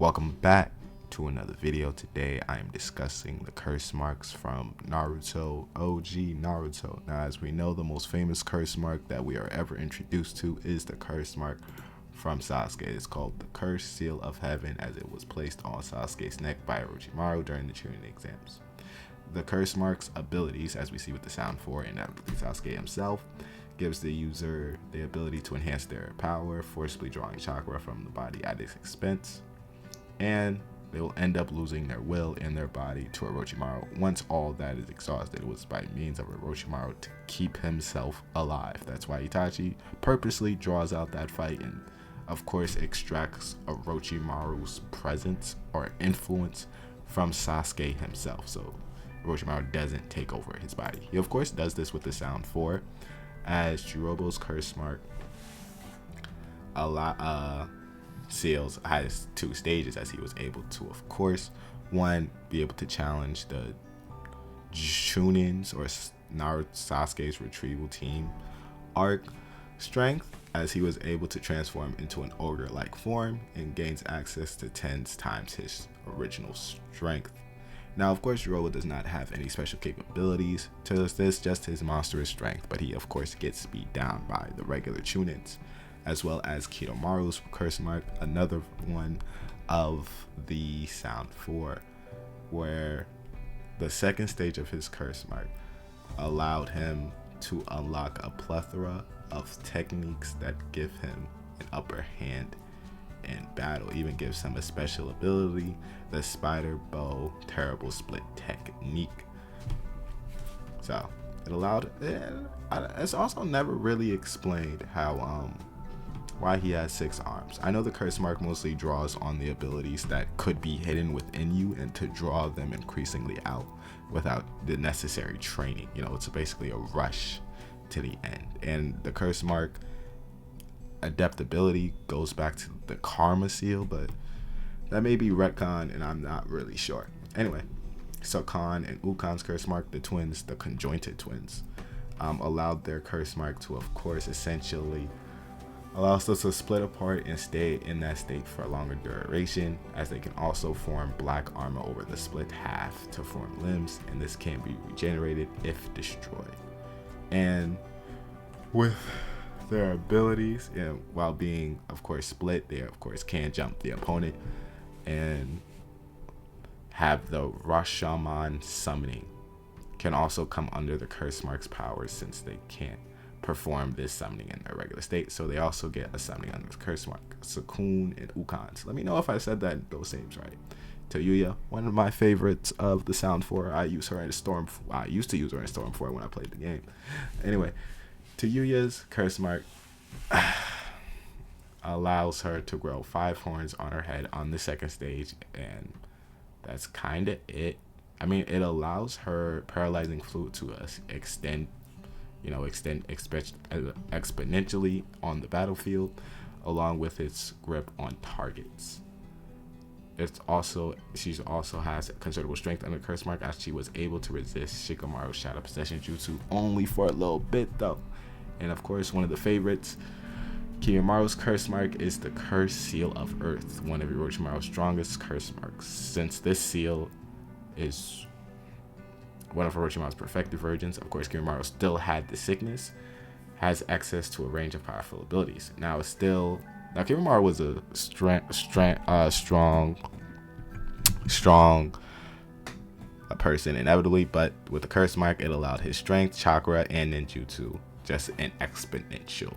Welcome back to another video. Today I am discussing the curse marks from Naruto, OG Naruto. Now, as we know, the most famous curse mark that we are ever introduced to is the curse mark from Sasuke. It's called the Cursed Seal of Heaven, as it was placed on Sasuke's neck by Orochimaru during the Chunin exams. The curse mark's abilities, as we see with the Sound 4 and Sasuke himself, gives the user the ability to enhance their power, forcibly drawing chakra from the body at its expense, and they will end up losing their will and their body to Orochimaru. Once all that is exhausted, it was by means of Orochimaru to keep himself alive. That's why Itachi purposely draws out that fight and, of course, extracts Orochimaru's presence or influence from Sasuke himself, so Orochimaru doesn't take over his body. He, of course, does this with the Sound 4, as Jirobo's curse mark seals has two stages, as he was able to, of course, one, be able to challenge the Chunin's or Naruto Sasuke's retrieval team arc strength, as he was able to transform into an ogre-like form and gains access to 10 times his original strength. Now, of course, Jirobo does not have any special capabilities to this, just his monstrous strength, but he, of course, gets beat down by the regular Chunins, as well as Kidomaru's curse mark, another one of the Sound 4, where the second stage of his curse mark allowed him to unlock a plethora of techniques that give him an upper hand in battle. Even gives him a special ability, the Spider Bow Terrible Split technique. So it allowed, it's also never really explained how why he has 6 arms. I know the curse mark mostly draws on the abilities that could be hidden within you and to draw them increasingly out without the necessary training. You know, it's basically a rush to the end. And the curse mark adaptability goes back to the Karma Seal, but that may be retcon and I'm not really sure. Anyway, Sakon and Ukon's curse mark, the twins, the conjointed twins, allowed their curse mark to, of course, essentially allows us to split apart and stay in that state for a longer duration, as they can also form black armor over the split half to form limbs, and this can be regenerated if destroyed. And with their abilities, and while being, of course, split, they of course can jump the opponent and have the Rashomon summoning can also come under the curse mark's powers, since they can't perform this summoning in their regular state, so they also get a summoning under the curse mark. Sakon and Ukon. So let me know if I said those names right. Tayuya, one of my favorites of the Sound 4. I used to use her in Storm 4 when I played the game. Anyway, Tayuya's curse mark allows her to grow 5 horns on her head on the second stage, and that's kind of it. I mean, it allows her paralyzing flute to extend exponentially on the battlefield, along with its grip on targets. She also has considerable strength under curse mark, as she was able to resist Shikamaru's shadow possession jutsu only for a little bit though. And of course, one of the favorites, Kimimaro's curse mark, is the Cursed Seal of Earth, one of Orochimaru's strongest curse marks. Since this seal is one of Orochimaru's perfected versions, of course, Kimimaro still had the sickness, has access to a range of powerful abilities. Now Kimimaro was a strong person inevitably, but with the curse mark, it allowed his strength, chakra, and ninjutsu just an exponential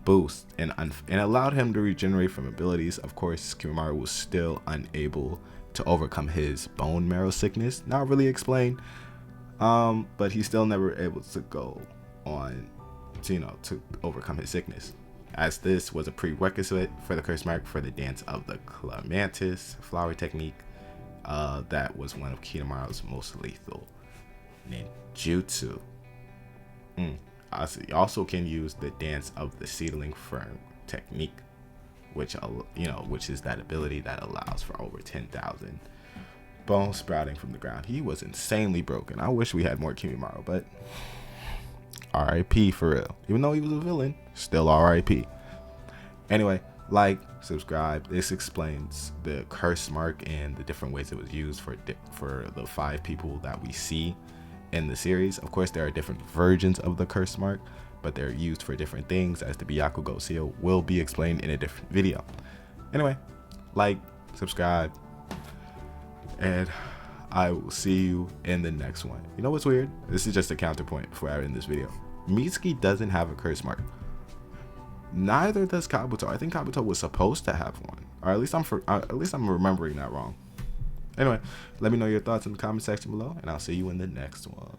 boost, and allowed him to regenerate from abilities. Of course, Kimimaro was still unable to overcome his bone marrow sickness, not really explained, but he's still never able to go on to overcome his sickness, as this was a prerequisite for the curse mark for the dance of the clematis flower technique. That was one of Kidomaru's most lethal ninjutsu. You also can use the dance of the seedling fern technique, which is that ability that allows for over 10,000 bones sprouting from the ground. He was insanely broken. I wish we had more Kimimaro, but R.I.P. for real. Even though he was a villain, still R.I.P. Anyway, like, subscribe. This explains the curse mark and the different ways it was used for the 5 people that we see in the series. Of course, there are different versions of the curse mark, but they're used for different things, as the Byakugo seal will be explained in a different video. Anyway, like, subscribe, and I will see you in the next one. You know what's weird? This is just a counterpoint before I end this video. Mitsuki doesn't have a curse mark. Neither does Kabuto. I think Kabuto was supposed to have one, or at least I'm remembering that wrong. Anyway, let me know your thoughts in the comment section below, and I'll see you in the next one.